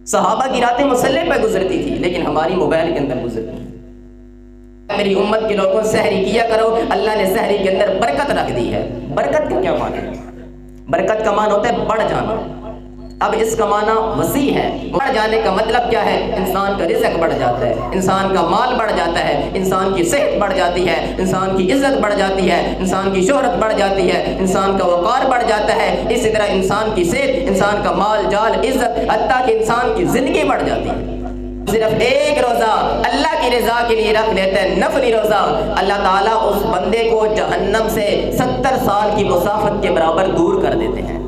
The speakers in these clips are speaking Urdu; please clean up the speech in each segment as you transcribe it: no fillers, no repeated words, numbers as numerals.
صحابہ کی راتیں مسلح پہ گزرتی تھی، لیکن ہماری موبائل کے اندر گزرتی ہیں۔ میری امت کے لوگوں سحری کیا کرو، اللہ نے سحری کے اندر برکت رکھ دی ہے۔ برکت کا کیا معنی ہے؟ برکت کا معنی ہوتا ہے بڑھ جانا۔ اب اس کا معنی وسیع ہے۔ بڑھ جانے کا مطلب کیا ہے؟ انسان کا رزق بڑھ جاتا ہے، انسان کا مال بڑھ جاتا ہے، انسان کی صحت بڑھ جاتی ہے، انسان کی عزت بڑھ جاتی ہے، انسان کی شہرت بڑھ جاتی ہے، انسان کا وقار بڑھ جاتا ہے۔ اسی طرح انسان کی صحت، انسان کا مال جال، عزت، حتیٰ کہ انسان کی زندگی بڑھ جاتی ہے۔ صرف ایک روزہ اللہ کی رضا کے لیے رکھ لیتے ہیں، نفلی روزہ، اللہ تعالیٰ اس بندے کو جہنم سے 70 سال کی مسافت کے برابر دور کر دیتے ہیں۔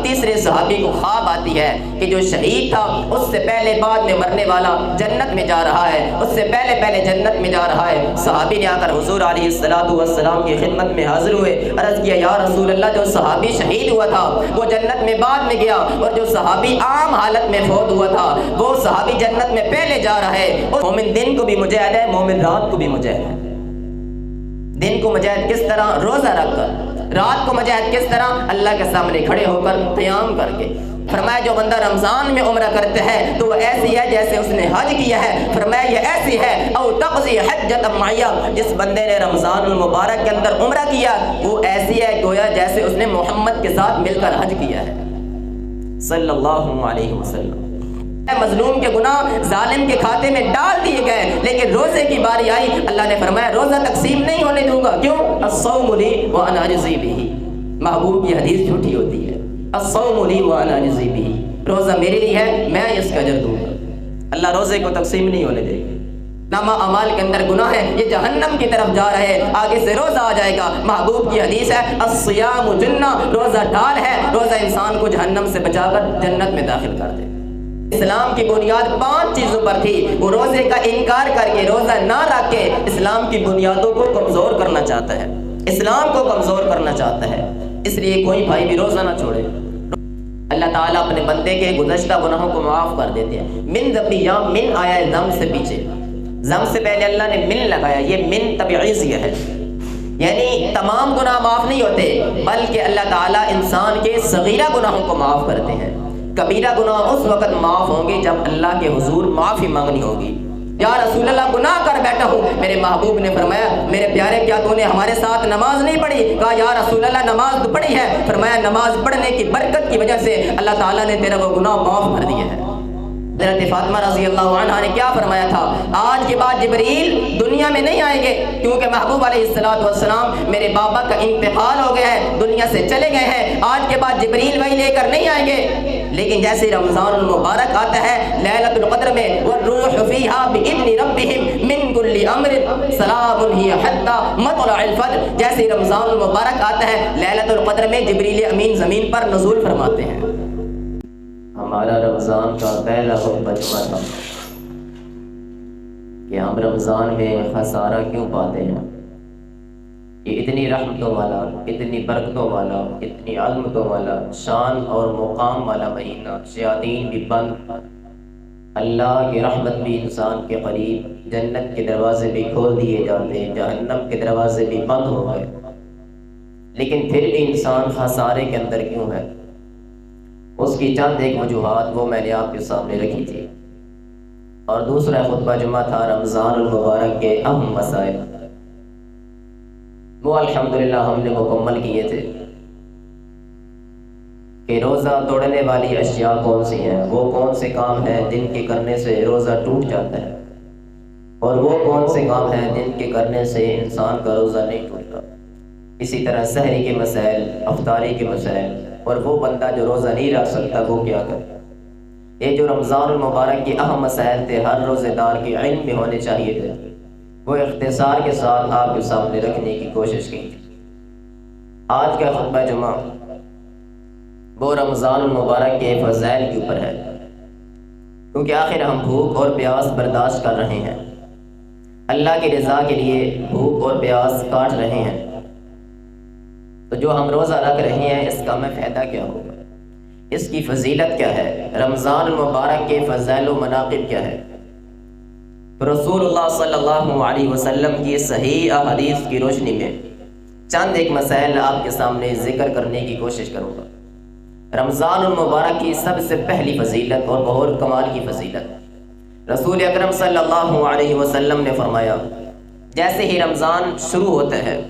تیسرے صحابی کو خواب آتی ہے کہ جو شہید تھا اس سے پہلے بعد میں مرنے والا جنت میں جا رہا ہے، اس سے پہلے جنت میں جا رہا ہے۔ صحابی نے آ کر حضور علیہ السلام کی خدمت میں حاضر ہوئے، عرض کیا یا رسول اللہ، جو صحابی شہید ہوا تھا وہ جنت میں بعد میں گیا، اور جو صحابی عام حالت میں فوت ہوا تھا وہ صحابی جنت میں پہلے جا رہا ہے۔ مومن دن کو بھی مجاہد ہے، مومن رات کو بھی مجاہد ہے۔ دن کو مجاہد کس طرح؟ روزہ رکھ کر۔ رات کو مجاہد کس طرح؟ اللہ کے سامنے کھڑے ہو کر قیام کر کے۔ فرمایا جو بندہ رمضان میں عمرہ کرتا ہے تو وہ ایسی ہے جیسے اس نے حج کیا ہے۔ فرمایا یہ ایسی ہے او تقضی حجۃ معیہ، جس بندے نے رمضان المبارک کے اندر عمرہ کیا وہ ایسی ہے گویا جیسے اس نے محمد کے ساتھ مل کر حج کیا ہے صلی اللہ علیہ وسلم۔ مظلوم کے گناہ ظالم کے کھاتے میں ڈال دیے گئے، لیکن روزے کی باری آئی، اللہ نے فرمایا روزہ تقسیم نہیں ہونے دوں گا۔ کیوں؟ الصوم لی وانا اجزی بہ۔ محبوب کی حدیث جھوٹی ہوتی ہے۔ الصوم لی وانا اجزی بہ، روزہ میرے لیے ہے، میں اس کا اجر دوں گا۔ اللہ روزے کو تقسیم نہیں ہونے دے گا۔ نامہ اعمال کے اندر گناہ ہے، یہ جہنم کی طرف جا رہے ہیں، آگے سے روزہ آ جائے گا۔ محبوب کی حدیث ہے الصیام جنہ، روزہ ڈال ہے، روزہ انسان کو جہنم سے بچا کر جنت میں داخل کر دے۔ اسلام کی بنیاد 5 چیزوں پر تھی، وہ روزے کا انکار کر کے روزہ نہ رکھ کے اسلام کی بنیادوں کو کمزور کرنا چاہتا ہے، اسلام کو کمزور کرنا چاہتا ہے۔ اس لیے کوئی بھائی بھی روزہ نہ چھوڑے۔ اللہ تعالیٰ اپنے بندے کے گزشتہ گناہوں کو معاف کر دیتے ہیں۔ من ذبیہ، من آیا ہے ضم سے پیچھے، ضم سے پہلے اللہ نے من لگایا، یہ من تبعیضیہ ہے، یعنی تمام گناہ معاف نہیں ہوتے بلکہ اللہ تعالیٰ انسان کے صغیرہ گناہوں کو معاف کرتے ہیں۔ کبیرہ گناہ اس وقت معاف ہوں گے جب اللہ کے حضور معافی مانگنی ہوگی۔ یا رسول اللہ گناہ کر بیٹھا ہوں، میرے محبوب نے فرمایا میرے پیارے کیا تو نے ہمارے ساتھ نماز نہیں پڑھی؟ کہا یا رسول اللہ نماز تو پڑھی ہے۔ فرمایا نماز پڑھنے کی برکت کی وجہ سے اللہ تعالیٰ نے تیرا وہ گناہ معاف کر دیا ہے۔ حضرت فاطمہ رضی اللہ عنہا نے کیا فرمایا تھا؟ آج کے بعد جبریل دنیا میں نہیں آئیں گے، کیونکہ محبوب علیہ السلام میرے بابا کا انتقال ہو گیا ہے، دنیا سے چلے گئے ہیں، آج کے بعد جبریل وہی لے کر نہیں آئیں گے۔ لیکن جیسے رمضان المبارک آتا ہے لیلۃ القدر میں والروح فیہا بإذن ربہم من کل امر سلام ہی حتی مطلع الفجر، جیسے رمضان المبارک آتا ہے لیلۃ القدر میں جبریل امین زمین پر نزول فرماتے ہیں۔ ہمارا رمضان کا پہلا خطبہ جمعہ تھا کہ ہم رمضان میں خسارہ کیوں پاتے ہیں۔ یہ اتنی رحمتوں والا، اتنی برکتوں والا، اتنی عظمتوں والا، شان اور مقام والا مہینہ، شیاطین بھی بند، اللہ کی رحمت بھی انسان کے قریب، جنت کے دروازے بھی کھول دیے جاتے، جہنم کے دروازے بھی بند ہو گئے، لیکن پھر بھی انسان خسارے کے اندر کیوں ہے؟ اس کی چند ایک وجوہات وہ میں نے آپ کے سامنے رکھی تھی، اور دوسرا خطبہ جمعہ تھا رمضان المبارک کے اہم مسائل، وہ الحمدللہ ہم نے مکمل کیے تھے کہ روزہ توڑنے والی اشیاء کون سی ہیں، وہ کون سے کام ہیں جن کے کرنے سے روزہ ٹوٹ جاتا ہے، اور وہ کون سے کام ہیں جن کے کرنے سے انسان کا روزہ نہیں ٹوٹتا۔ اسی طرح سحری کے مسائل، افطاری کے مسائل، اور وہ بندہ جو روزہ نہیں رکھ سکتا وہ کیا کرے۔ یہ جو رمضان المبارک کے اہم مسائل تھے، ہر روزے دار کے علم میں ہونے چاہیے تھے، وہ اختصار کے ساتھ آپ کے سامنے رکھنے کی کوشش کی تھی۔ آج کا خطبہ جمعہ وہ رمضان المبارک کے فضائل کے اوپر ہے، کیونکہ آخر ہم بھوک اور پیاس برداشت کر رہے ہیں، اللہ کی رضا کے لیے بھوک اور پیاس کاٹ رہے ہیں، تو جو ہم روزہ رکھ رہے ہیں اس کا ہمیں فائدہ کیا ہوگا، اس کی فضیلت کیا ہے، رمضان المبارک کے فضائل و مناقب کیا ہے۔ رسول اللہ صلی اللہ علیہ وسلم کی صحیح احادیث کی روشنی میں چند ایک مسائل آپ کے سامنے ذکر کرنے کی کوشش کروں گا۔ رمضان المبارک کی سب سے پہلی فضیلت اور بہت کمال کی فضیلت، رسول اکرم صلی اللہ علیہ وسلم نے فرمایا جیسے ہی رمضان شروع ہوتا ہے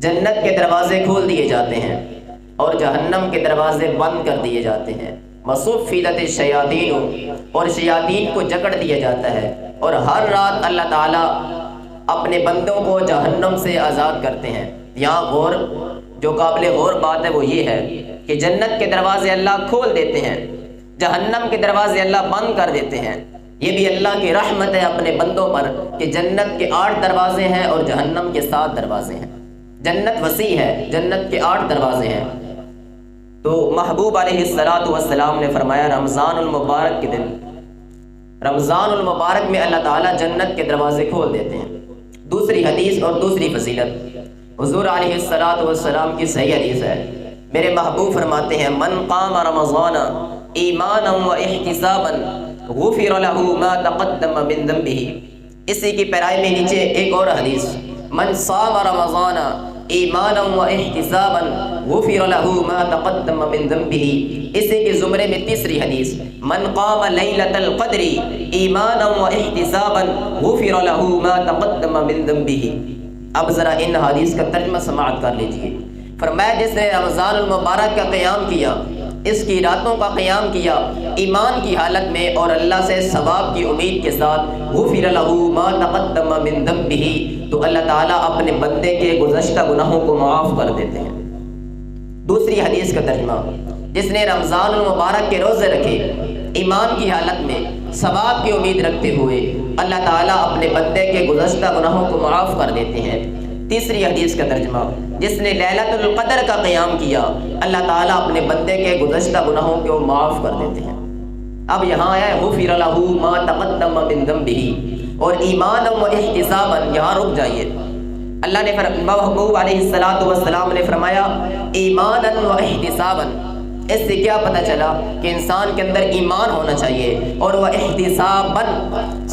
جنت کے دروازے کھول دیے جاتے ہیں اور جہنم کے دروازے بند کر دیے جاتے ہیں، وصفدت الشیاطین، اور شیاطین کو جکڑ دیا جاتا ہے، اور ہر رات اللہ تعالیٰ اپنے بندوں کو جہنم سے آزاد کرتے ہیں۔ یہاں جو قابل غور بات ہے وہ یہ ہے کہ جنت کے دروازے اللہ کھول دیتے ہیں، جہنم کے دروازے اللہ بند کر دیتے ہیں۔ یہ بھی اللہ کی رحمت ہے اپنے بندوں پر کہ جنت کے 8 دروازے ہیں اور جہنم کے 7 دروازے ہیں۔ جنت وسیع ہے، جنت کے 8 دروازے ہیں۔ تو محبوب علیہ السلام نے فرمایا رمضان المبارک کے دن، رمضان المبارک میں اللہ تعالیٰ جنت کے دروازے کھول دیتے ہیں۔ دوسری حدیث اور دوسری فضیلت، حضور علیہ السلام کی صحیح حدیث ہے، میرے محبوب فرماتے ہیں من قام رمضان ایمانا و احتسابا غفر له ما تقدم من ذنبه۔ اسی کی پیرائی میں نیچے ایک اور حدیث، من صام رمضان ایمانا و احتسابا غفر له ما تقدم من ذنبه۔ اسی کے زمرے میں تیسری حدیث، من قام لیلۃ القدر ایمانا و احتسابا غفر له ما تقدم من ذنبه۔ اب ذرا ان حدیث کا ترجمہ سماعت کر لیجئے۔ فرمایا جس نے رمضان المبارک کا قیام کیا، اس کی راتوں کا قیام کیا ایمان کی حالت میں اور اللہ سے ثواب کی امید کے ساتھ، غفر له ما تقدم من ذنبه، تو اللہ تعالیٰ اپنے بندے کے گزشتہ گناہوں کو معاف کر دیتے ہیں۔ دوسری حدیث کا ترجمہ، جس نے رمضان المبارک کے روزے رکھے ایمان کی حالت میں ثواب کی امید رکھتے ہوئے، اللہ تعالیٰ اپنے بندے کے گزشتہ گناہوں کو معاف کر دیتے ہیں۔ تیسری حدیث کا ترجمہ، جس نے لیلۃ القدر کا قیام کیا، اللہ تعالیٰ اپنے بندے کے گزشتہ گناہوں کو معاف کر دیتے ہیں۔ اب یہاں آیا ہے غفر له ما تقدم من ذنبه، اور ایمانا و احتسابا، یہاں رک جائیے۔ اللہ نے محبوب علیہ السلام نے فرمایا ایمانا و احتسابا۔ اس سے کیا پتہ چلا کہ انسان کے اندر ایمان ہونا چاہیے اور وہ احتسابا،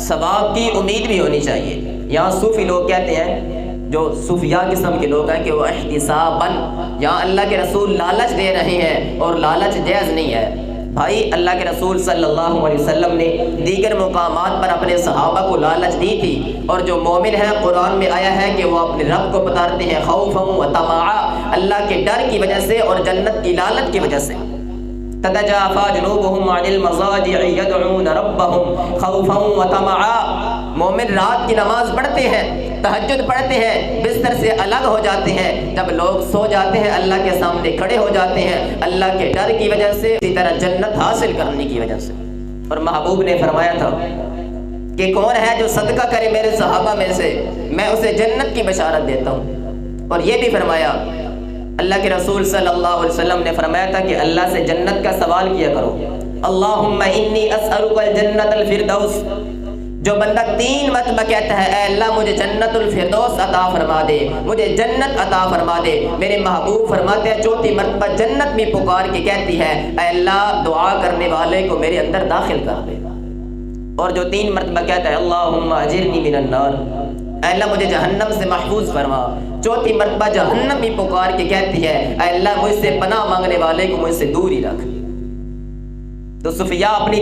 ثواب کی امید بھی ہونی چاہیے۔ یہاں صوفی لوگ کہتے ہیں، جو صوفیاء قسم کے لوگ ہیں، کہ وہ احتسابا، یہاں اللہ کے رسول لالچ دے رہے ہیں اور لالچ جائز نہیں ہے۔ بھائی اللہ کے رسول صلی اللہ علیہ وسلم نے دیگر مقامات پر اپنے صحابہ کو لالچ دی تھی، اور جو مومن ہے قرآن میں آیا ہے کہ وہ اپنے رب کو پکارتے ہیں خوفا و طمعا، اللہ کے ڈر کی وجہ سے اور جنت کی لالچ کی وجہ سے۔ تتجافى جنوبهم عن المضاجع يدعون ربهم خوفا وطمعا، مومن رات کی نماز پڑھتے ہیں، تہجد پڑھتے ہیں، بستر سے الگ ہو جاتے ہیں، جب لوگ سو جاتے ہیں اللہ کے سامنے کھڑے ہو جاتے ہیں اللہ کے ڈر کی وجہ سے، اسی طرح جنت حاصل کرنے کی وجہ سے۔ اور محبوب نے فرمایا تھا کہ کون ہے جو صدقہ کرے میرے صحابہ میں سے، میں اسے جنت کی بشارت دیتا ہوں۔ اور یہ بھی فرمایا، اللہ کے رسول صلی اللہ علیہ وسلم نے فرمایا تھا کہ اللہ سے جنت کا سوال کیا کرو، اللہم انی اسألک الجنت الفردوس۔ جو بندہ 3 مرتبہ کہتا ہے اے اللہ مجھے جنت الفردوس عطا فرما دے، مجھے جنت عطا فرما دے، میرے محبوب فرماتے ہیں 4تھی مرتبہ جنت بھی پکار کے کہتی ہے اے اللہ دعا کرنے والے کو میرے اندر داخل کر دے۔ اور جو 3 مرتبہ کہتا ہے اللہم اجرنی من النار، اے اللہ مجھے جہنم سے محفوظ فرما، 4تھی مرتبہ جہنم بھی پکار کے کہتی ہے اے اللہ مجھ سے پناہ مانگنے والے کو مجھ سے دور ہی رکھ۔ تو صوفیاء اپنی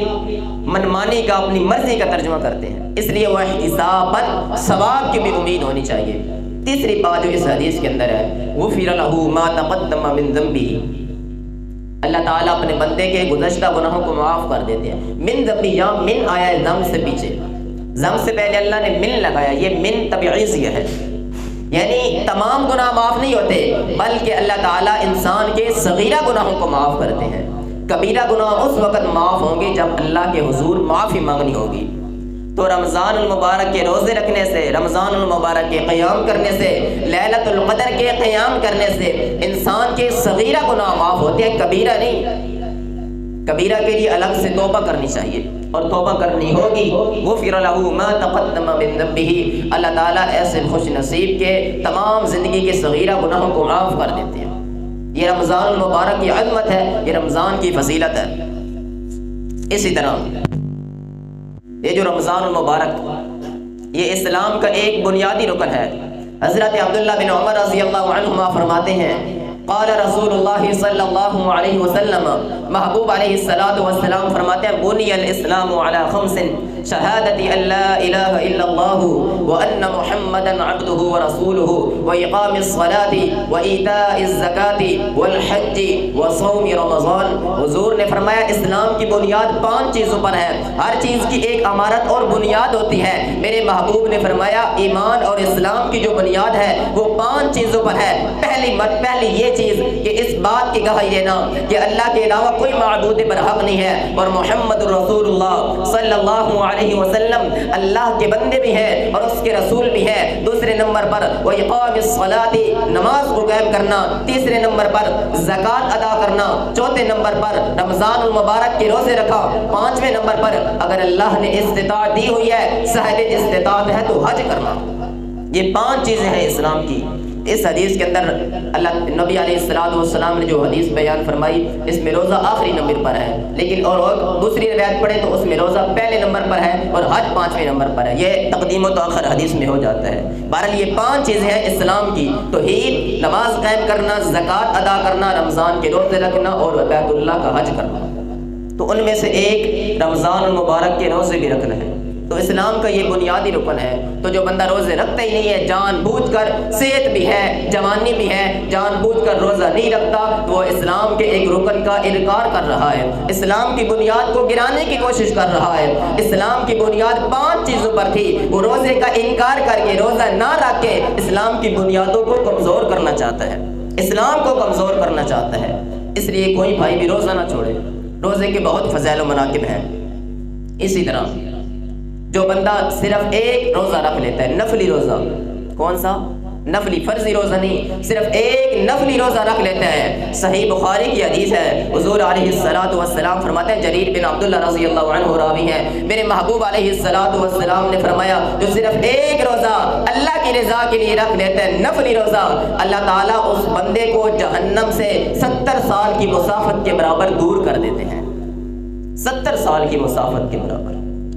منمانی کا، اپنی مرضی کا ترجمہ کرتے ہیں، اس لیے وہ احتساباً، ثواب کی بھی امید ہونی چاہیے۔ تیسری بات جو اس حدیث کے اندر ہے، غفر له ما تقدم من ذنبه، اللہ تعالیٰ اپنے بندے کے گزشتہ گناہوں کو معاف کر دیتے ہیں۔ من ذنبه، یہاں من آیا ہے ذم سے پیچھے، ذم سے پہلے اللہ نے من لگایا، یہ من تبعیضیہ ہے، یعنی تمام گناہ معاف نہیں ہوتے، بلکہ اللہ تعالیٰ انسان کے صغیرہ گناہوں کو معاف کرتے ہیں۔ کبیرہ گناہ اس وقت معاف ہوں گے جب اللہ کے حضور معافی مانگنی ہوگی۔ تو رمضان المبارک کے روزے رکھنے سے، رمضان المبارک کے قیام کرنے سے، لیلۃ القدر کے قیام کرنے سے انسان کے صغیرہ گناہ معاف ہوتے ہیں، کبیرہ نہیں۔ کبیرہ کے لیے الگ سے توبہ کرنی چاہیے اور توبہ کرنی ہوگی۔ غفر له ما تقدم من ذنبه، اللہ تعالیٰ ایسے خوش نصیب کے تمام زندگی کے صغیرہ گناہوں کو معاف کر دیتے ہیں۔ یہ رمضان المبارک کی عظمت ہے، یہ رمضان کی فضیلت ہے۔ اسی طرح یہ جو رمضان المبارک، یہ اسلام کا ایک بنیادی رکن ہے۔ حضرت عبداللہ بن عمر رضی اللہ عنہما فرماتے ہیں قال رسول اللہ صلی اللہ علیہ وسلم، محبوب علیہ الصلوۃ والسلام فرماتے ہیں بنی الاسلام علی خمس شہادت ان لا الہ الا اللہ وان محمدا عبدہ ورسولہ واقام الصلاۃ وایتاء الزکاۃ والحج وصوم رمضان۔ حضور نے فرمایا اسلام کی بنیاد 5 چیزوں پر ہے، ہر چیز کی ایک عمارت اور بنیاد ہوتی ہے۔ میرے محبوب نے فرمایا ایمان اور اسلام کی جو بنیاد ہے وہ 5 چیزوں پر ہے۔ پہلی یہ چیز کہ اس بات کی گواہی دینا کہ اللہ کے علاوہ کوئی معبود برحق نہیں ہے اور محمد رسول اللہ صلی اللہ علیہ وسلم اللہ کے بندے بھی ہیں اور اس کے رسول بھی ہیں۔ دوسرے نمبر پر وإقام الصلاۃ، نماز کو قائم کرنا۔ تیسرے نمبر پر زکوٰۃ ادا کرنا۔ چوتھے نمبر پر رمضان المبارک کے روزے رکھا۔ 5ویں نمبر پر اگر اللہ نے استطاعت دی ہوئی ہے، صاحب استطاعت ہے تو حج کرنا۔ یہ 5 چیزیں ہیں اسلام کی۔ اس حدیث کے اندر اللہ نبی علیہ الصلوۃ والسلام نے جو حدیث بیان فرمائی اس میں روزہ آخری نمبر پر ہے، لیکن اور دوسری روایت پڑھے تو اس میں روزہ پہلے نمبر پر ہے اور حج 5ویں نمبر پر ہے۔ یہ تقدیم و تاخر حدیث میں ہو جاتا ہے۔ بہرحال یہ 5 چیزیں ہیں اسلام کی، توحید، نماز قائم کرنا، زکوٰۃ ادا کرنا، رمضان کے روزے رکھنا اور بیت اللہ کا حج کرنا۔ تو ان میں سے ایک رمضان المبارک کے روزے بھی رکھنا ہے۔ تو اسلام کا یہ بنیادی رکن ہے۔ تو جو بندہ روزے رکھتا ہی نہیں ہے، جان بوجھ کر، صحت بھی ہے، جوانی بھی ہے، جان بوجھ کر روزہ نہیں رکھتا تو وہ اسلام کے ایک رکن کا انکار کر رہا ہے، اسلام کی بنیاد کو گرانے کی کوشش کر رہا ہے۔ اسلام کی بنیاد 5 چیزوں پر تھی، وہ روزے کا انکار کر کے روزہ نہ رکھ کے اسلام کی بنیادوں کو کمزور کرنا چاہتا ہے، اسلام کو کمزور کرنا چاہتا ہے۔ اس لیے کوئی بھائی بھی روزہ نہ چھوڑے۔ روزے کے بہت فضائل و مناقب ہیں۔ اسی طرح جو بندہ صرف ایک روزہ رکھ لیتا ہے، نفلی روزہ، کون سا؟ نفلی، فرضی روزہ نہیں، صرف ایک نفلی روزہ رکھ لیتا ہے۔ صحیح بخاری کی حدیث ہے، حضور علیہ الصلوۃ والسلام فرماتے ہیں، جریر بن عبداللہ رضی اللہ عنہ راوی ہیں، میرے محبوب علیہ الصلوۃ والسلام نے فرمایا جو صرف ایک روزہ اللہ کی رضا کے لیے رکھ لیتا ہے، نفلی روزہ، اللہ تعالیٰ اس بندے کو جہنم سے 70 سال کی مسافت کے برابر دور کر دیتے ہیں۔ 70 سال کی مسافت کے برابر۔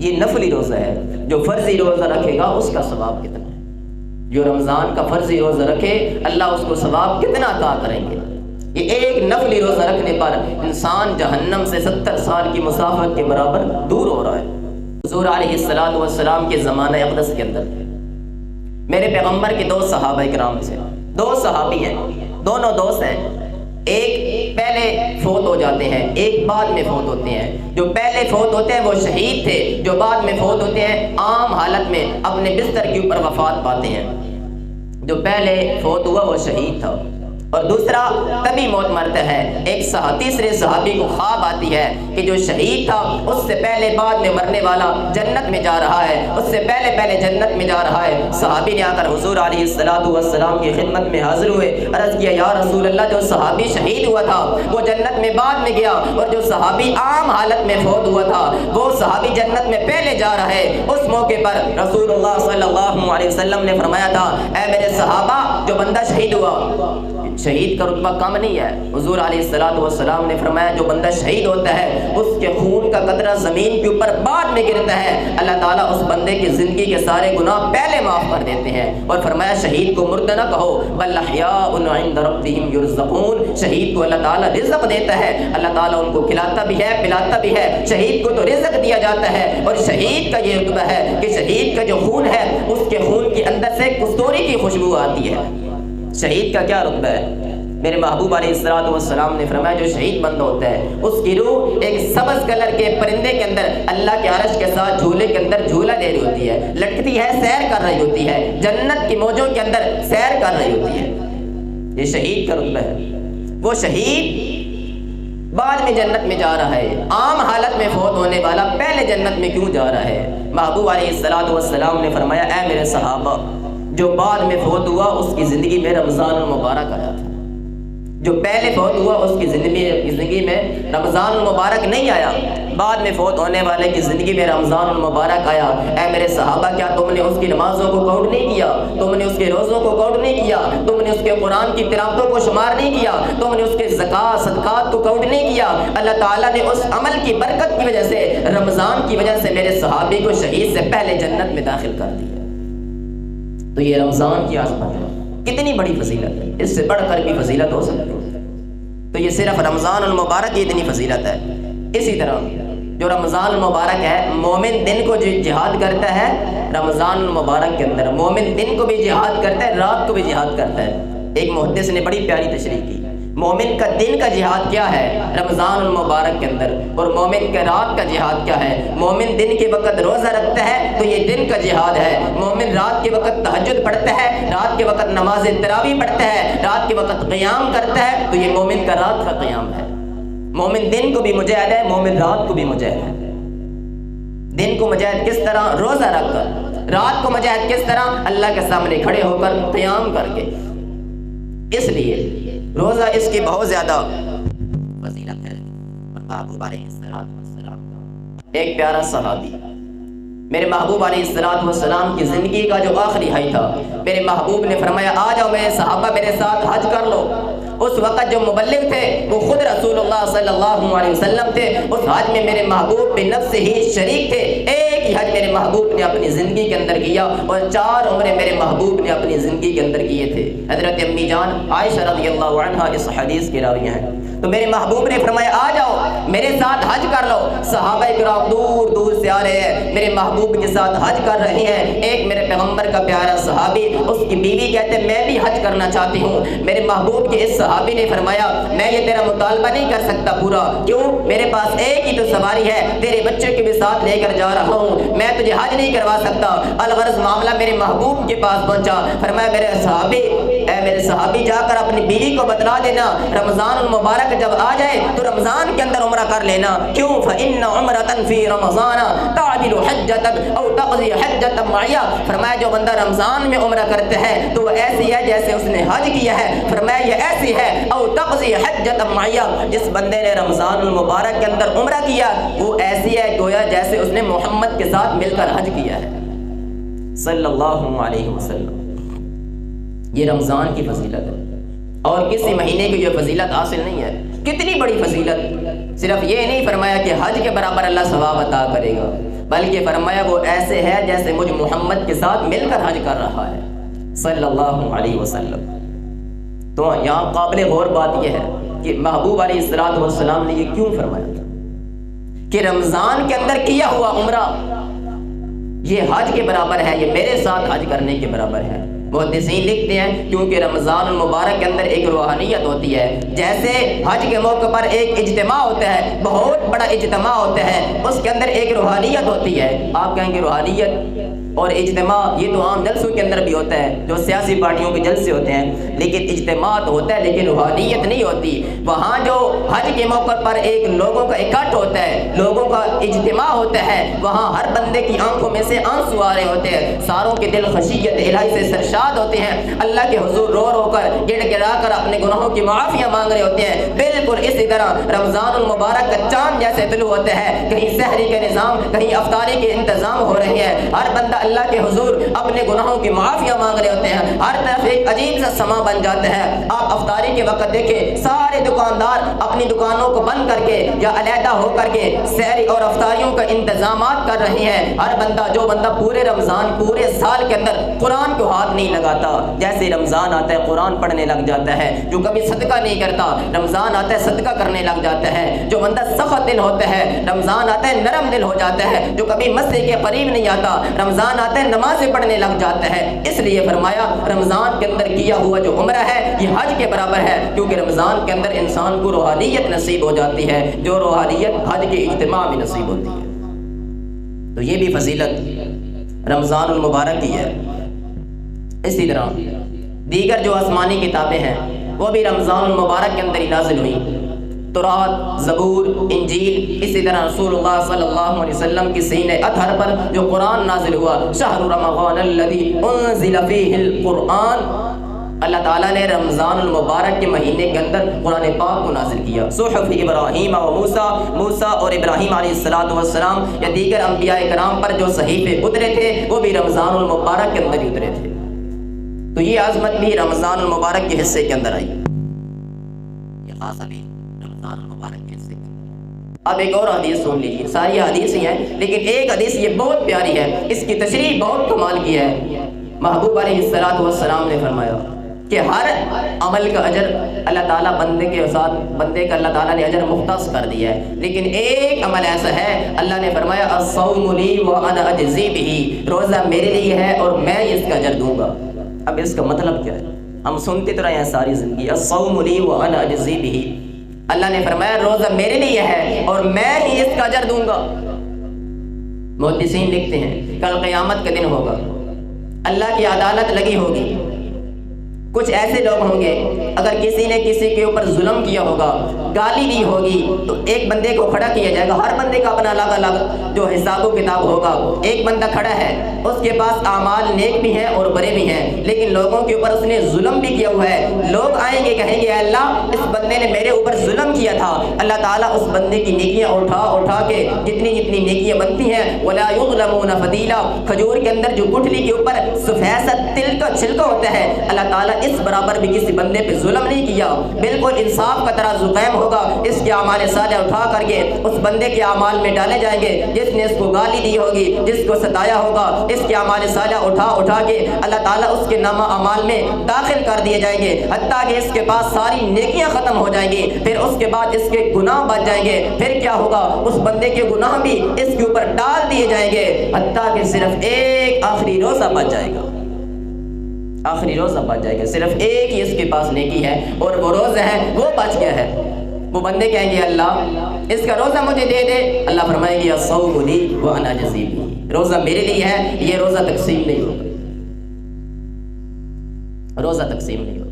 یہ نفلی روزہ ہے۔ جو فرضی روزہ رکھے گا اس کا ثواب کتنا ہے؟ جو رمضان کا فرضی روزہ رکھے اللہ اس کو ثواب کتنا عطا کریں گے؟ یہ ایک نفلی روزہ رکھنے پر انسان جہنم سے 70 سال کی مسافت کے برابر دور ہو رہا ہے۔ حضور علیہ الصلوۃ والسلام کے زمانہ اقدس کے اندر میرے پیغمبر کے 2 صحابہ کرام سے، 2 صحابی ہیں، دونوں دوست ہیں۔ ایک پہلے فوت ہو جاتے ہیں، ایک بعد میں فوت ہوتے ہیں۔ جو پہلے فوت ہوتے ہیں وہ شہید تھے، جو بعد میں فوت ہوتے ہیں عام حالت میں اپنے بستر کے اوپر وفات پاتے ہیں۔ جو پہلے فوت ہوا وہ شہید تھا اور دوسرا تبھی موت مرتا ہے۔ ایک تیسرے صحابی کو خواب آتی ہے کہ جو شہید تھا اس سے پہلے بعد میں مرنے والا جنت میں جا رہا ہے، اس سے پہلے جنت میں جا رہا ہے۔ صحابی نے آ کر حضور علیہ الصلوۃ والسلام کی خدمت میں حاضر ہوئے، عرض کیا یا رسول اللہ جو صحابی شہید ہوا تھا وہ جنت میں بعد میں گیا اور جو صحابی عام حالت میں فوت ہوا تھا وہ صحابی جنت میں پہلے جا رہا ہے۔ اس موقع پر رسول اللہ صلی اللہ علیہ وسلم نے فرمایا تھا اے میرے صحابہ جو بندہ شہید ہوا، شہید کا رتبہ کم نہیں ہے۔ حضور علیہ الصلوۃ والسلام نے فرمایا جو بندہ شہید ہوتا ہے اس کے خون کا قطرہ زمین کے اوپر بعد میں گرتا ہے، اللہ تعالیٰ اس بندے کی زندگی کے سارے گناہ پہلے معاف کر دیتے ہیں۔ اور فرمایا شہید کو مردہ نہ کہو بل احیاء عند ربهم یرزقون، شہید کو اللہ تعالیٰ رزق دیتا ہے، اللہ تعالیٰ ان کو کھلاتا بھی ہے پلاتا بھی ہے۔ شہید کو تو رزق دیا جاتا ہے اور شہید کا یہ رتبہ ہے کہ شہید کا جو خون ہے اس کے خون کے اندر سے کستوری کی خوشبو آتی ہے۔ شہید کا کیا رتبہ ہے؟ میرے محبوب علیہ الصلوۃ والسلام نے فرمایا جو شہید بندہ ہوتا ہے اس کی روح ایک سبز کلر کے پرندے کے اندر اللہ کے عرش کے ساتھ جھولے کے اندر جھولا دے رہی ہوتی ہے، لٹکتی ہے، سیر کر رہی ہوتی ہے، جنت کی موجوں کے اندر سیر کر رہی ہوتی ہے۔ یہ شہید کا رتبہ ہے۔ وہ شہید بعد میں جنت میں جا رہا ہے، عام حالت میں فوت ہونے والا پہلے جنت میں کیوں جا رہا ہے؟ محبوب علیہ الصلوۃ والسلام نے فرمایا اے میرے صحابہ جو بعد میں فوت ہوا اس کی زندگی میں رمضان المبارک آیا تھا، جو پہلے فوت ہوا اس کی زندگی میں رمضان المبارک نہیں آیا، بعد میں فوت ہونے والے کی زندگی میں رمضان المبارک آیا۔ اے میرے صحابہ کیا تم نے اس کی نمازوں کو کاؤنٹ نہیں کیا؟ تم نے اس کے روزوں کو کاؤنٹ نہیں کیا؟ تم نے اس کے قرآن کی تلاوتوں کو شمار نہیں کیا؟ تم نے اس کے زکوٰۃ صدقات کو کاؤنٹ نہیں کیا؟ اللہ تعالیٰ نے اس عمل کی برکت کی وجہ سے، رمضان کی وجہ سے میرے صحابی کو شہید سے پہلے جنت میں داخل کر دیا۔ تو یہ رمضان کی عظمت ہے، کتنی بڑی فضیلت ہے، اس سے بڑھ کر بھی فضیلت ہو سکتی ہے۔ تو یہ صرف رمضان المبارک کی اتنی فضیلت ہے۔ اسی طرح جو رمضان المبارک ہے، مومن دن کو جو جہاد کرتا ہے رمضان المبارک کے اندر، مومن دن کو بھی جہاد کرتا ہے، رات کو بھی جہاد کرتا ہے۔ ایک محدث نے بڑی پیاری تشریح کی، مومن کا دن کا جہاد کیا ہے رمضان المبارک کے اندر، اور مومن کا رات کا جہاد کیا ہے۔ مومن دن کے وقت روزہ رکھتا ہے تو یہ دن کا جہاد ہے، مومن رات کے وقت تہجد پڑھتا ہے، رات کے وقت نماز تراویح پڑھتا ہے، رات کے وقت قیام کرتا ہے تو یہ مومن کا رات کا قیام ہے۔ مومن دن کو بھی مجاہد ہے، مومن رات کو بھی مجاہد ہے۔ دن کو مجاہد کس طرح؟ روزہ رکھ کر۔ رات کو مجاہد کس طرح؟ اللہ کے سامنے کھڑے ہو کر، قیام کر کے۔ اس لیے روزہ اس کی بہت زیادہ فضیلت ہے۔ محبوب علیہ السلام ایک پیارا صحابی، میرے محبوب علیہ السلام کی زندگی کا جو آخری حج تھا، میرے محبوب نے فرمایا آ جاؤ میرے صحابہ میرے ساتھ حج کر لو۔ اس وقت جو مبلغ تھے وہ خود رسول اللہ صلی اللہ علیہ وسلم تھے۔ اس حج میں میرے محبوب بنفس ہی شریک تھے۔ ایک ہی حج میرے محبوب نے اپنی زندگی کے اندر کیا اور 4 عمریں میرے محبوب نے اپنی زندگی کے اندر کیے تھے۔ حضرت امی جان عائشہ رضی اللہ عنہا اس حدیث کی راوی ہیں۔ تو میرے محبوب نے فرمایا آ جاؤ میرے ساتھ حج کر لو۔ صحابہ کرام دور دور سے آ رہے ہیں، میرے محبوب کے ساتھ حج کر رہے ہیں۔ ایک میرے پیغمبر کا پیارا صحابی، اس کی بیوی کہتے ہیں میں بھی حج کرنا چاہتی ہوں۔ میرے محبوب کے اس صحابی نے فرمایا میں یہ تیرا مطالبہ نہیں کر سکتا پورا، کیوں؟ میرے پاس ایک ہی تو سواری ہے، تیرے بچے کے بھی ساتھ لے کر جا رہا ہوں، میں تجھے حج نہیں کروا سکتا۔ الغرض معاملہ میرے محبوب کے پاس پہنچا۔ فرمایا میرے صحابی جا کر اپنی بیوی کو بتلا دینا رمضان المبارک جب آ جائے تو رمضان کے اندر عمرہ کر لینا، کیوں؟ فإن عمرة فی رمضان تعدل حجة او تقضی حجة معیہ۔ فرمایا جو بندہ رمضان میں عمرہ کرتا ہے تو وہ ایسی ہے جیسے اس نے حج کیا ہے۔ فرمایا یہ ایسی ہے او تقضی حجة معیہ، جس بندے نے رمضان المبارک کے اندر عمرہ کیا وہ ایسی ہے گویا جیسے اس نے محمد کے ساتھ مل کر حج کیا ہے صلی اللہ علیہ وسلم۔ یہ رمضان کی فضیلت ہے اور کسی مہینے کی یہ فضیلت حاصل نہیں ہے۔ کتنی بڑی فضیلت! صرف یہ نہیں فرمایا کہ حج کے برابر اللہ ثواب عطا کرے گا، بلکہ فرمایا وہ ایسے ہے جیسے مجھ محمد کے ساتھ مل کر حج کر رہا ہے صلی اللہ علیہ وسلم۔ تو یہاں قابل غور بات یہ ہے کہ محبوب علیہ السلام نے یہ کیوں فرمایا تھا کہ رمضان کے اندر کیا ہوا عمرہ یہ حج کے برابر ہے، یہ میرے ساتھ حج کرنے کے برابر ہے۔ محدثین لکھتے ہیں کیونکہ رمضان المبارک کے اندر ایک روحانیت ہوتی ہے، جیسے حج کے موقع پر ایک اجتماع ہوتا ہے، بہت بڑا اجتماع ہوتا ہے، اس کے اندر ایک روحانیت ہوتی ہے۔ آپ کہیں گے روحانیت اور اجتماع یہ تو عام جلسوں کے اندر بھی ہوتا ہے جو سیاسی پارٹیوں کے جلسے ہوتے ہیں، لیکن اجتماع تو ہوتا ہے لیکن روحانیت نہیں ہوتی۔ وہاں جو حج کے موقع پر ایک لوگوں کا اکٹھ ہوتا ہے، لوگوں کا اجتماع ہوتا ہے، وہاں ہر بندے کی آنکھوں میں سے آنسو آ رہے ہوتے ہیں، ساروں کے دل خشیت الہی سے سرشار ہوتے ہیں، اللہ کے حضور رو رو کر گڑ گڑا کر اپنے گناہوں کی معافیاں مانگ رہے ہوتے ہیں۔ بالکل اسی طرح رمضان المبارک کا چاند جیسے طلوع ہوتا ہے، کہیں سحری کے نظام کہیں افطاری کے انتظام ہو رہے ہیں، ہر بندہ اللہ کے حضور اپنے گناہوں کی معافیاں مانگ رہے ہوتے ہیں، ہر طرف ایک عجیب سا سما بن جاتا ہے۔ آپ افطاری کے وقت دیکھیں سارے دکاندار اپنی دکانوں کو بند کر کے یا علیحدہ ہو کر کے سحری اور افطاریوں کا انتظامات کر رہے ہیں۔ ہر بندہ جو بندہ پورے رمضان پورے سال کے اندر قرآن کو ہاتھ نہیں لگاتا، جیسے رمضان آتا ہے قرآن پڑھنے لگ جاتا ہے، جو کبھی صدقہ نہیں کرتا رمضان آتا ہے صدقہ کرنے لگ جاتا ہے، جو بندہ سخت دل ہوتا ہے رمضان آتا ہے نرم دل ہو جاتا ہے، جو کبھی مسجد کے قریب نہیں آتا رمضان آتا ہے نمازیں پڑھنے لگ جاتا ہے۔ اس لیے فرمایا رمضان کے اندر کیا ہوا جو عمرہ ہے یہ حج کے برابر ہے، کیونکہ رمضان کے اندر انسان کو روحانیت نصیب ہو جاتی ہے، جو روحانیت حج کے اجتماع میں نصیب ہوتی ہے۔ تو یہ بھی فضیلت رمضان المبارک کی ہے۔ اسی طرح دیگر جو آسمانی کتابیں ہیں وہ بھی رمضان المبارک کے اندر ہی نازل ہوئی، تورات، زبور، انجیل، اسی طرح رسول اللہ صلی اللہ علیہ وسلم کی سین اطہر پر جو قرآن نازل ہوا، شہر رمضان الذی انزل فیہ القرآن، اللہ تعالیٰ نے رمضان المبارک کے مہینے کے اندر قرآن پاک کو نازل کیا۔ صحف ابراہیم و موسیٰ اور ابراہیم علیہ السلام یا دیگر انبیاء کرام پر جو صحیفے اترے تھے وہ بھی رمضان المبارک کے اندر ہی اترے تھے۔ تو یہ عظمت بھی رمضان المبارک کے حصے کے اندر آئی، یہ خاص ابھی رمضان المبارک کے حصے۔ اب ایک اور حدیث سن لیجیے، ساری حدیث ہی ہیں لیکن ایک حدیث یہ بہت پیاری ہے، اس کی تشریح بہت کمال کی ہے۔ محبوب علیہ السلام نے فرمایا کہ ہر عمل کا اجر اللہ تعالیٰ بندے کے ساتھ بندے کا اللہ تعالیٰ نے اجر مختص کر دیا ہے، لیکن ایک عمل ایسا ہے اللہ نے فرمایا الصوم لی وانا اجزی بہ، روزہ میرے لیے ہے اور میں اس کا اجر دوں گا۔ اب اس کا مطلب کیا ہے؟ ہم سنتے تو رہے ہیں ساری زندگی الصوم لی وانا اجزی بہ، اللہ نے فرمایا روزہ میرے لیے ہے اور میں ہی اس کا اجر دوں گا۔ محدثین لکھتے ہیں کل قیامت کا دن ہوگا، اللہ کی عدالت لگی ہوگی، کچھ ایسے لوگ ہوں گے اگر کسی نے کسی کے اوپر ظلم کیا ہوگا، گالی دی ہوگی، تو ایک بندے کو کھڑا کیا جائے گا، ہر بندے کا اپنا الگ الگ جو حساب و کتاب ہوگا۔ ایک بندہ کھڑا ہے، اس کے پاس اعمال نیک بھی ہیں اور برے بھی ہیں، لیکن لوگوں کے اوپر اس نے ظلم بھی کیا ہوا ہے۔ لوگ آئیں گے کہیں گے اے اللہ اس بندے نے میرے اوپر ظلم کیا تھا، اللہ تعالیٰ اس بندے کی نیکیاں اٹھا کے جتنی جتنی نیکیاں بنتی ہیں ولا یظلمون فتیلا، کھجور کے اندر جو گٹھلی کے اوپر سفید سا تل کا چھلکا ہوتا ہے، اللہ تعالیٰ اس برابر بھی کسی بندے پہ ظلم نہیں کیا، بالکل انصاف کا ترازو قائم ہوگا۔ اس کے اعمال صالح اٹھا کر کے اس بندے کے اعمال میں ڈالے جائیں گے، جس نے اس کو گالی دی ہوگی، جس کو ستایا ہوگا، اس کے اعمال صالح اٹھا کے اللہ تعالیٰ اس کے نامہ اعمال میں داخل کر دیے جائیں گے، حتیٰ کہ اس کے پاس ساری نیکیاں ختم ہو جائیں گی، پھر اس کے بعد اس کے گناہ بچ جائیں گے۔ پھر کیا ہوگا؟ اس بندے کے گناہ بھی اس کے اوپر ڈال دیے جائیں گے، حتیٰ کہ صرف ایک آخری روزہ بچ جائے گا، آخری روزہ بچ جائے گا، صرف ایک ہی اس کے پاس نیکی ہے اور وہ روزہ ہے وہ بچ گیا ہے۔ وہ بندے کہیں گے اللہ اس کا روزہ مجھے دے دے، اللہ فرمائے گی الصوم لی وانا اجزی بہ، روزہ میرے لیے ہے، یہ روزہ تقسیم نہیں ہوگا، روزہ تقسیم نہیں ہوگا،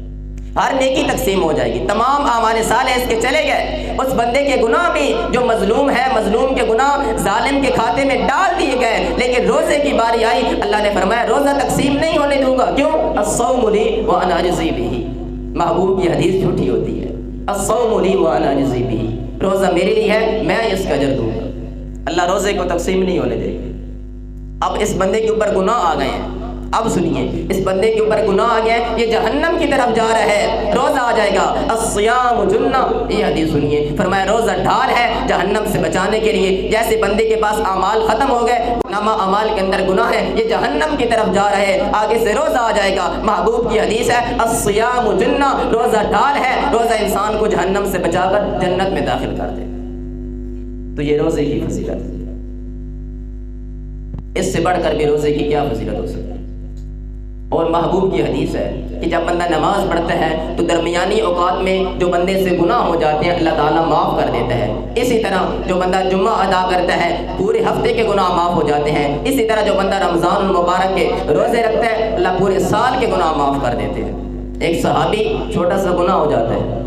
ہر نیکی تقسیم ہو جائے گی، تمام اعمال صالح اس کے چلے گئے، اس بندے کے گناہ بھی جو مظلوم ہے، مظلوم کے گناہ ظالم کے کھاتے میں ڈال دیے گئے، لیکن روزے کی باری آئی، اللہ نے فرمایا روزہ تقسیم نہیں ہونے دوں گا، کیوں؟ الصوم لی وانا اجزی بہ، محبوب کی حدیث جھوٹی ہوتی ہے، الصوم لی وانا اجزی بہ، روزہ میرے لیے ہے میں اس کا اجر دوں گا، اللہ روزے کو تقسیم نہیں ہونے دے گا۔ اب اس بندے کے اوپر گناہ آ گئے ہیں، اب سنیے اس بندے کے اوپر گناہ آ گیا ہے، یہ جہنم کی طرف جا رہا ہے، روزہ آ جائے گا، الصیام جنہ، یہ حدیث سنیے، فرمایا روزہ ڈھال ہے جہنم سے بچانے کے لیے۔ جیسے بندے کے پاس اعمال ختم ہو گئے، نامہ اعمال کے اندر گناہ ہے، یہ جہنم کی طرف جا رہے ہیں، آگے سے روزہ آ جائے گا، محبوب کی حدیث ہے الصیام جنہ، روزہ ڈھال ہے، روزہ انسان کو جہنم سے بچا کر جنت میں داخل کر دے۔ تو یہ روزے کی فضیلت ہے، اس سے بڑھ کر بھی روزے کی کیا فضیلت ہو سکتی ہے؟ اور محبوب کی حدیث ہے کہ جب بندہ نماز پڑھتا ہے تو درمیانی اوقات میں جو بندے سے گناہ ہو جاتے ہیں اللہ تعالیٰ معاف کر دیتا ہے، اسی طرح جو بندہ جمعہ ادا کرتا ہے پورے ہفتے کے گناہ معاف ہو جاتے ہیں، اسی طرح جو بندہ رمضان المبارک کے روزے رکھتا ہے اللہ پورے سال کے گناہ معاف کر دیتے ہیں۔ ایک صحابی چھوٹا سا گناہ ہو جاتا ہے،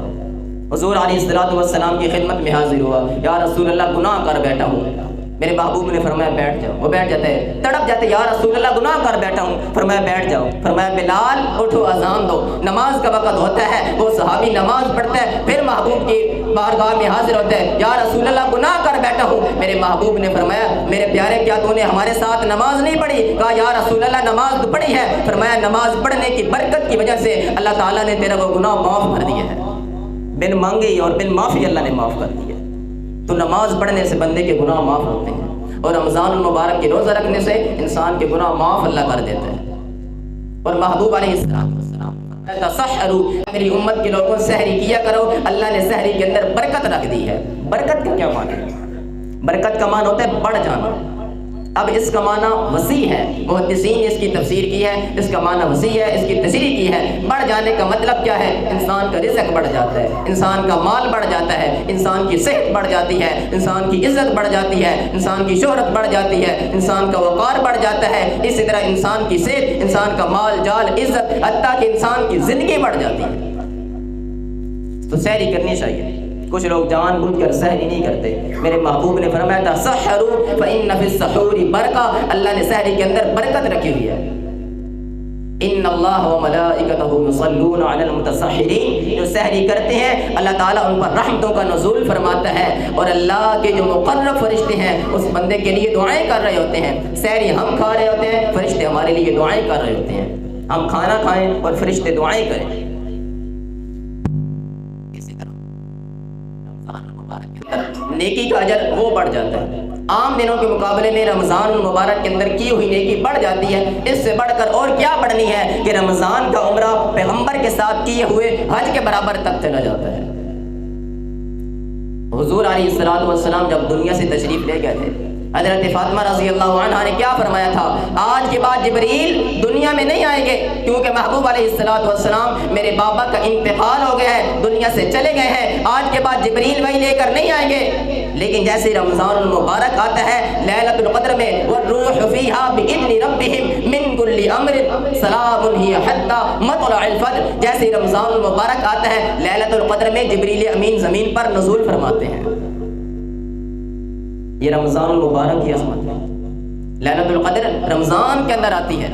حضور علیہ الصلوۃ والسلام کی خدمت میں حاضر ہوا، یا رسول اللہ گناہ کر بیٹھا ہوں، میرے محبوب نے فرمایا بیٹھ جاؤ، وہ بیٹھ جاتے ہیں، تڑپ جاتے یا رسول اللہ گناہ کر بیٹھا ہوں، فرمایا بیٹھ جاؤ، فرمایا بلال اٹھو اذان دو، نماز کا وقت ہوتا ہے، وہ صحابی نماز پڑھتا ہے، پھر محبوب کی بارگاہ میں حاضر ہوتا ہے، یا رسول اللہ گناہ کر بیٹھا ہوں، میرے محبوب نے فرمایا میرے پیارے کیا تو نے ہمارے ساتھ نماز نہیں پڑھی؟ کہا یا رسول اللہ نماز تو پڑھی ہے، فرمایا نماز پڑھنے کی برکت کی وجہ سے اللہ تعالیٰ نے تیرا وہ گناہ معاف کر دیا ہے، بن مانگے اور بن معافی اللہ نے معاف کر دیا۔ تو نماز پڑھنے سے بندے کے گناہ معاف ہوتے ہیں، اور رمضان المبارک کے روزہ رکھنے سے انسان کے گناہ معاف اللہ کر دیتا ہے۔ اور محبوب علیہ السلام تسحروا، میری امت کے لوگوں سحری کیا کرو، اللہ نے سحری کے اندر برکت رکھ دی ہے۔ برکت کا کیا معنی ہے؟ برکت کا معنی ہوتا ہے بڑھ جانا۔ اب اس کا معنی وسیع ہے، محدثین نے اس کی تفسیر کی ہے، اس کا معنی وسیع ہے، اس کی تشریح کی ہے۔ بڑھ جانے کا مطلب کیا ہے؟ انسان کا رزق بڑھ جاتا ہے، انسان کا مال بڑھ جاتا ہے، انسان کی صحت بڑھ جاتی ہے، انسان کی عزت بڑھ جاتی ہے، انسان کی شہرت بڑھ جاتی ہے، انسان کا وقار بڑھ جاتا ہے، اسی طرح انسان کی صحت، انسان کا مال جال عزت، حتیٰ کہ انسان کی زندگی بڑھ جاتی ہے۔ تو سحری کرنی چاہیے۔ کچھ لوگ جان بوجھ کر سحری نہیں کرتے، میرے محبوب نے فرمایا تسحروا فإن فی السحور برکہ، اللہ نے سحری کے اندر برکت رکھی ہوئی ہے۔ ان اللہ وملائکتہ یصلون علی المتسحرین، جو سحری کرتے ہیں اللہ تعالیٰ ان پر رحمتوں کا نزول فرماتا ہے، اور اللہ کے جو مقرب فرشتے ہیں اس بندے کے لیے دعائیں کر رہے ہوتے ہیں۔ سحری ہم کھا رہے ہوتے ہیں، فرشتے ہمارے لیے دعائیں کر رہے ہوتے ہیں۔ ہم کھانا کھائیں اور فرشتے دعائیں کریں۔ نیکی کا اجر وہ بڑھ جاتا ہے۔ عام دنوں کے مقابلے میں رمضان المبارک کے اندر کی ہوئی نیکی بڑھ جاتی ہے۔ اس سے بڑھ کر اور کیا بڑھنی ہے کہ رمضان کا عمرہ پیغمبر کے ساتھ کیے ہوئے حج کے برابر تک چلا جاتا ہے۔ حضور علیہ الصلوۃ والسلام جب دنیا سے تشریف لے گئے تھے، حضرت فاطمہ رضی اللہ عنہا نے کیا فرمایا تھا؟ آج کے بعد جبریل دنیا میں نہیں آئیں گے، کیونکہ محبوب علیہ الصلوۃ والسلام میرے بابا کا انتقال ہو گیا ہے، دنیا سے چلے گئے ہیں، آج کے بعد جبریل وہی لے کر نہیں آئیں گے۔ لیکن جیسے رمضان المبارک آتا ہے لیلۃ القدر میں، والروح فیہا بإذن ربہم من کل امر سلام ہی حتی مطلع الفجر، جیسے رمضان المبارک آتا ہے لیلۃ القدر میں جبریل امین زمین پر نزول فرماتے ہیں۔ یہ رمضان المبارک کی عظمت ہے۔ لیلۃ القدر رمضان کے اندر آتی ہے۔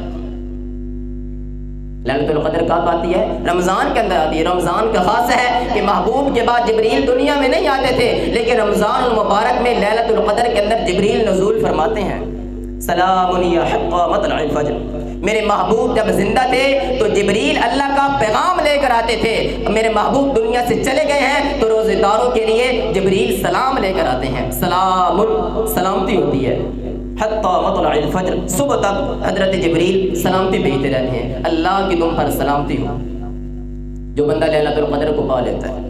لیلۃ القدر کب آتی ہے؟ رمضان کے اندر آتی ہے۔ رمضان کا خاص ہے کہ محبوب کے بعد جبریل دنیا میں نہیں آتے تھے، لیکن رمضان المبارک میں لیلۃ القدر کے اندر جبریل نزول فرماتے ہیں۔ سلام یا حق مطلع الفجر، میرے محبوب جب زندہ تھے تو جبریل اللہ کا پیغام لے کر آتے تھے، میرے محبوب دنیا سے چلے گئے ہیں تو روزے داروں کے لیے جبریل سلام لے کر آتے ہیں۔ سلام، سلامتی ہوتی ہے، حتی مطلع الفجر، صبح تک حضرت جبریل سلامتی بھیجتے رہتے ہیں، اللہ کی تم پر سلامتی ہو۔ جو بندہ لیلۃ القدر کو پا لیتا ہے،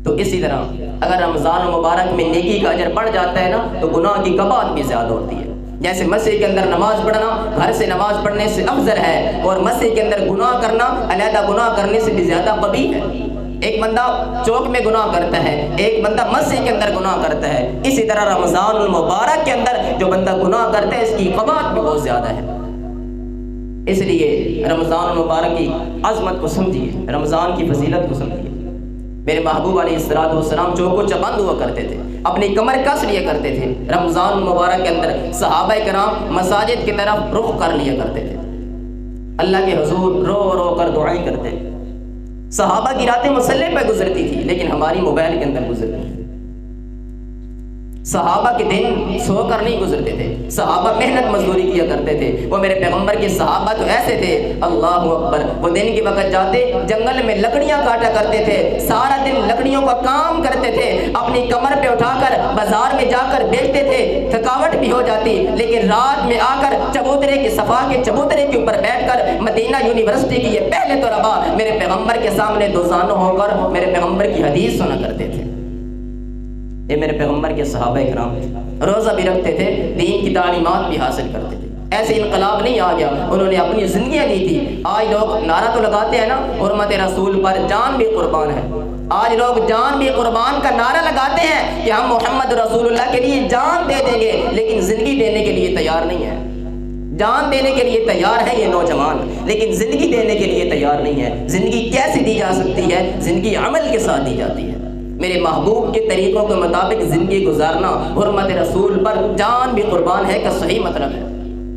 تو اسی طرح اگر رمضان المبارک میں نیکی کا اجر بڑھ جاتا ہے نا تو گناہ کی کباعت بھی زیادہ ہوتی ہے۔ جیسے مسجد کے اندر نماز پڑھنا گھر سے نماز پڑھنے سے افضل ہے، اور مسجد کے اندر گناہ کرنا علیحدہ گناہ کرنے سے بھی زیادہ قبیح ہے۔ ایک بندہ چوک میں گناہ کرتا ہے، ایک بندہ مسجد کے اندر گناہ کرتا ہے، اسی طرح رمضان المبارک کے اندر جو بندہ گناہ کرتا ہے اس کی قباحت بھی بہت زیادہ ہے۔ اس لیے رمضان المبارک کی عظمت کو سمجھیے، رمضان کی فضیلت کو سمجھیے۔ میرے محبوب علیہ الصلوۃ والسلام چوکو چبند ہوا کرتے تھے، اپنی کمر کس لیا کرتے تھے۔ رمضان المبارک کے اندر صحابہ کرام مساجد کی طرف رخ کر لیا کرتے تھے، اللہ کے حضور رو رو کر دعائیں کرتے۔ صحابہ کی راتیں مصلی پہ گزرتی تھی، لیکن ہماری موبائل کے اندر گزرتی ہے۔ صحابہ کے دن سو کر نہیں گزرتے تھے، صحابہ محنت مزدوری کیا کرتے تھے۔ وہ میرے پیغمبر کے صحابہ تو ایسے تھے، اللہ اکبر، وہ دن کے وقت جاتے جنگل میں لکڑیاں کاٹا کرتے تھے، سارا دن لکڑیوں کا کام کرتے تھے، اپنی کمر پہ اٹھا کر بازار میں جا کر بیچتے تھے، تھکاوٹ بھی ہو جاتی، لیکن رات میں آ کر چبوترے کے صفا کے چبوترے کے اوپر بیٹھ کر مدینہ یونیورسٹی کی یہ پہلے طلباء میرے پیغمبر کے سامنے دوزانوں ہو کر میرے پیغمبر کی حدیث سنا کرتے تھے۔ یہ میرے پیغمبر کے صحابہ کرام روزہ بھی رکھتے تھے، دین کی تعلیمات بھی حاصل کرتے تھے۔ ایسے انقلاب نہیں آ گیا، انہوں نے اپنی زندگیاں دی تھی۔ آج لوگ نعرہ تو لگاتے ہیں نا، حرمت رسول پر جان بھی قربان ہے۔ آج لوگ جان بھی قربان کا نعرہ لگاتے ہیں کہ ہم محمد رسول اللہ کے لیے جان دے دیں گے، لیکن زندگی دینے کے لیے تیار نہیں ہے۔ جان دینے کے لیے تیار ہے یہ نوجوان، لیکن زندگی دینے کے لیے تیار نہیں ہے۔ زندگی کیسے دی جا سکتی ہے؟ زندگی عمل کے ساتھ دی جاتی ہے۔ میرے محبوب کے طریقوں کے مطابق زندگی گزارنا حرمت رسول پر جان بھی قربان ہے کا صحیح مطلب ہے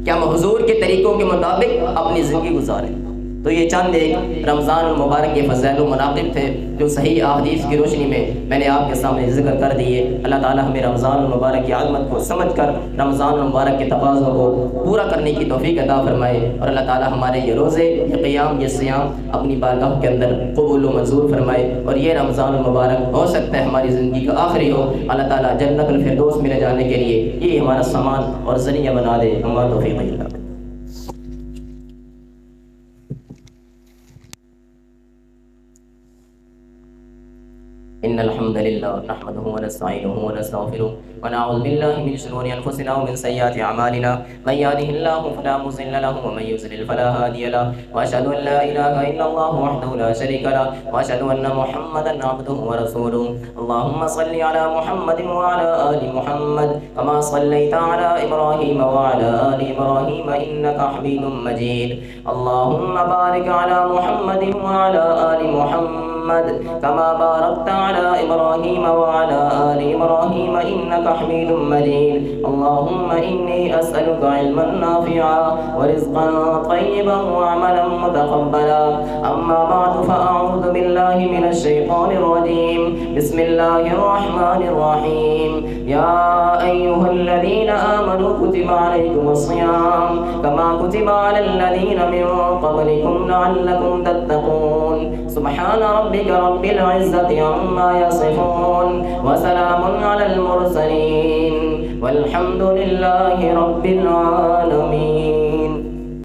کہ ہم حضور کے طریقوں کے مطابق اپنی زندگی گزاریں۔ تو یہ چند ایک رمضان المبارک کے فضائل و مناقب تھے جو صحیح احادیث کی روشنی میں نے آپ کے سامنے ذکر کر دیے۔ اللہ تعالیٰ ہمیں رمضان المبارک کی عظمت کو سمجھ کر رمضان المبارک کے تقاضوں کو پورا کرنے کی توفیق عطا فرمائے، اور اللہ تعالیٰ ہمارے یہ روزے، یہ قیام، یہ صیام اپنی بارگاہ کے اندر قبول و منظور فرمائے، اور یہ رمضان المبارک ہو سکتا ہے ہماری زندگی کا آخری ہو۔ اللہ تعالیٰ جنت الفردوس میں لے جانے کے لیے یہ ہمارا سامان اور ذریعہ بنا دے۔ ہمارا توفیق اللہ۔ إن الحمد لله نحمده ونستعينه ونستغفره ونعوذ بالله من شرور أنفسنا ومن سيئات أعمالنا، من يهده الله فلا مضل له ومن يضلل فلا هادي له، وأشهد أن لا إله إلا الله وحده لا شريك له، وأشهد أن محمدا عبده ورسوله. اللهم صل على محمد وعلى آل محمد كما صليت على إبراهيم وعلى آل إبراهيم إنك حميد مجيد. اللهم بارك على محمد وعلى آل محمد كما باركت على إبراهيم وعلى آل إبراهيم إبراهيم إنك حميد مجيد. اللهم إني أسألك علما نافعا ورزقا طيبا وعملا متقبلا. أما بعد فأعوذ بالله من الشيطان الرجيم. بسم الله الرحمن الرحيم. يا أيها الذين آمنوا كتب عليكم الصيام كما كتب على الذين من قبلكم لعلكم تتقون. سبحان ربك رب العزة عما يصفون وسلام على المرسلين والحمد لله رب العالمين.